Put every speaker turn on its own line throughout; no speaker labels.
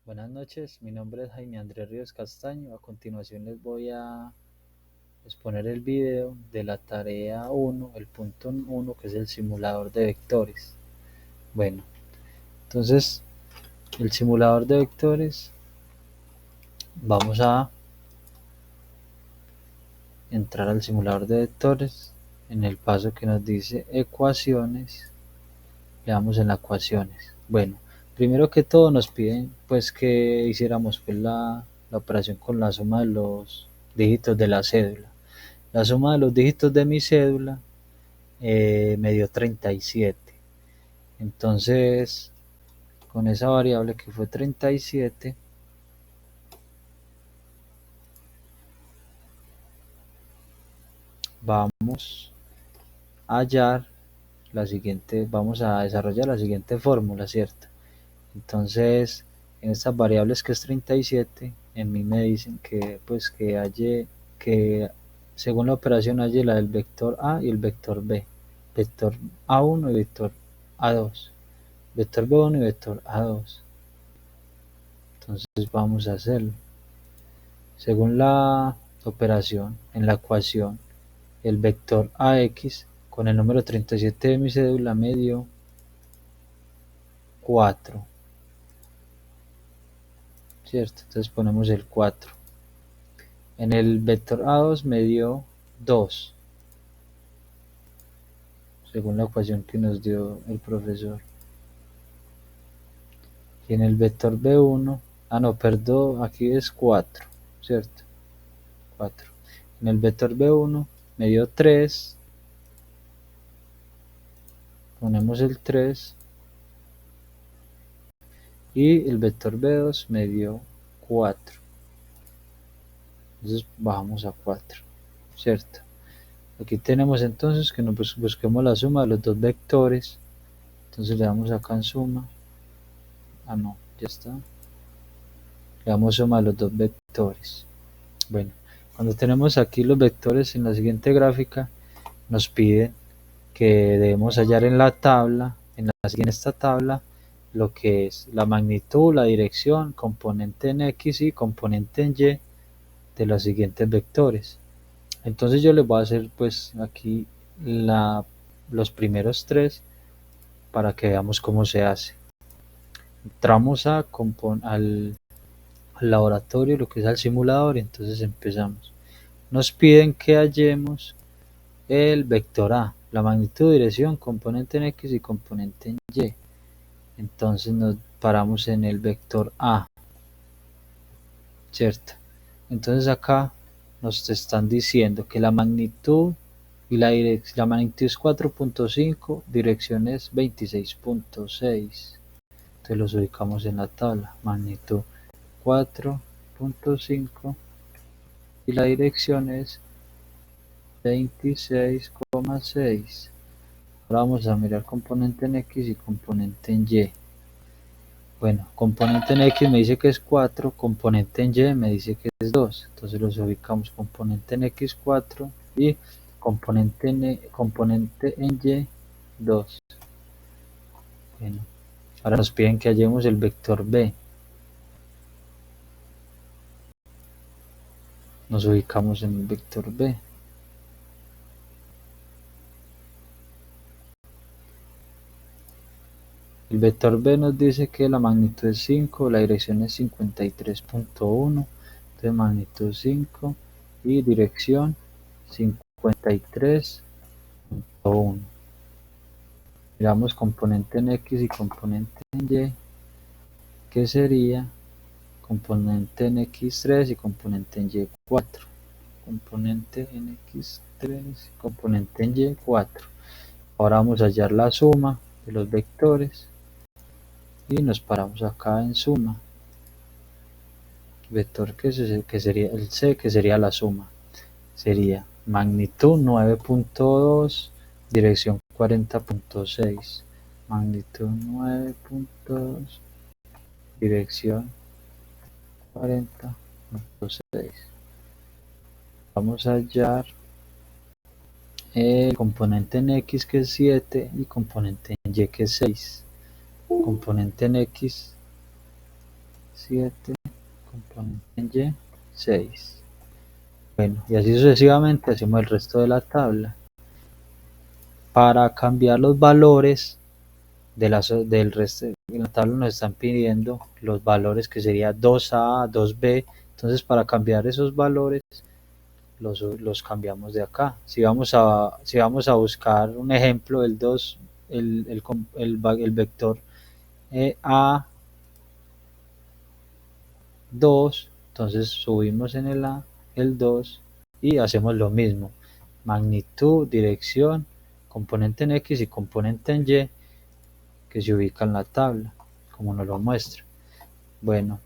Buenas noches, mi nombre es Jaime Andrés Ríos Castaño. A continuación les voy a exponer el video de la tarea 1, el punto 1, que es el simulador de vectores. Bueno, entonces el simulador de vectores, vamos a entrar al simulador de vectores. En el paso que nos dice ecuaciones, le damos en las ecuaciones. Bueno, primero que todo nos piden pues que hiciéramos pues la operación con la suma de los dígitos de la cédula. La suma de los dígitos de mi cédula me dio 37. Entonces, con esa variable que fue 37, vamos a hallar vamos a desarrollar la siguiente fórmula, ¿cierto? Entonces, en estas variables que es 37, en mí me dicen que pues que según la operación halle la del vector A y el vector B, vector A1 y vector A2, vector B1 y vector A2. Entonces vamos a hacerlo. Según la operación, en la ecuación, el vector AX con el número 37 de mi cédula me dio 4, ¿cierto? Entonces ponemos el 4. En el vector A2 me dio 2, según la ecuación que nos dio el profesor. Y en el vector B1, no, perdón, aquí es 4, ¿cierto? 4. En el vector B1 me dio 3, ponemos el 3, y el vector B2 me dio 4. Entonces bajamos a 4, ¿cierto? Aquí tenemos entonces que nos busquemos la suma de los dos vectores. Entonces le damos acá en suma. No, ya está. Le damos suma de los dos vectores. Bueno, cuando tenemos aquí los vectores en la siguiente gráfica, nos piden que debemos hallar en la tabla, en esta tabla, lo que es la magnitud, la dirección, componente en X y componente en Y de los siguientes vectores. Entonces yo les voy a hacer pues aquí los primeros tres para que veamos cómo se hace. Entramos al laboratorio, lo que es al simulador, y entonces empezamos. Nos piden que hallemos el vector A, la magnitud, dirección, componente en X y componente en Y. Entonces nos paramos en el vector A, ¿cierto? Entonces acá nos están diciendo que la magnitud y la magnitud es 4.5, dirección es 26.6. Entonces los ubicamos en la tabla, magnitud 4.5 y la dirección es 26.6. Ahora vamos a mirar componente en X y componente en Y. Bueno, componente en X me dice que es 4, componente en Y me dice que es 2. Entonces los ubicamos, componente en X 4 y componente en Y 2. Bueno, ahora nos piden que hallemos el vector B. Nos ubicamos en el vector B. El vector B nos dice que la magnitud es 5, la dirección es 53.1, entonces magnitud 5 y dirección 53.1. Miramos componente en X y componente en Y, que sería componente en X3 y componente en Y4. Componente en X3 y componente en Y4. Ahora vamos a hallar la suma de los vectores y nos paramos acá en suma. Vector que sería el C, que sería la suma. Sería magnitud 9.2, dirección 40.6. Magnitud 9.2, dirección 40.6. Vamos a hallar el componente en X que es 7 y componente en Y que es 6. Componente en X 7, componente en Y, 6. Bueno, y así sucesivamente hacemos el resto de la tabla. Para cambiar los valores del resto, en la tabla nos están pidiendo los valores que sería 2A, 2B. Entonces, para cambiar esos valores, los cambiamos de acá. Si vamos a buscar un ejemplo, el 2, el vector A2, entonces subimos en el A el 2 y hacemos lo mismo. Magnitud, dirección, componente en X y componente en Y, que se ubica en la tabla, como nos lo muestra. Bueno,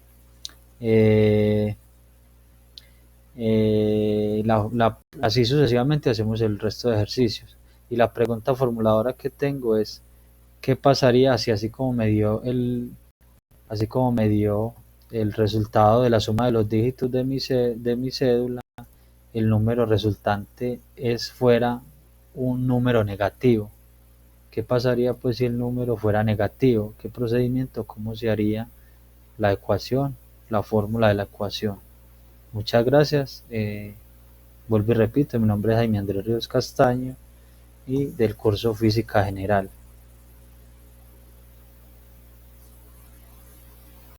así sucesivamente hacemos el resto de ejercicios. Y la pregunta formuladora que tengo es, ¿qué pasaría si así como me dio el resultado de la suma de los dígitos de mi cédula, el número resultante fuera un número negativo? ¿Qué pasaría pues si el número fuera negativo? ¿Qué procedimiento? ¿Cómo se haría la ecuación, la fórmula de la ecuación? Muchas gracias. Vuelvo y repito, mi nombre es Jaime Andrés Ríos Castaño y del curso Física General.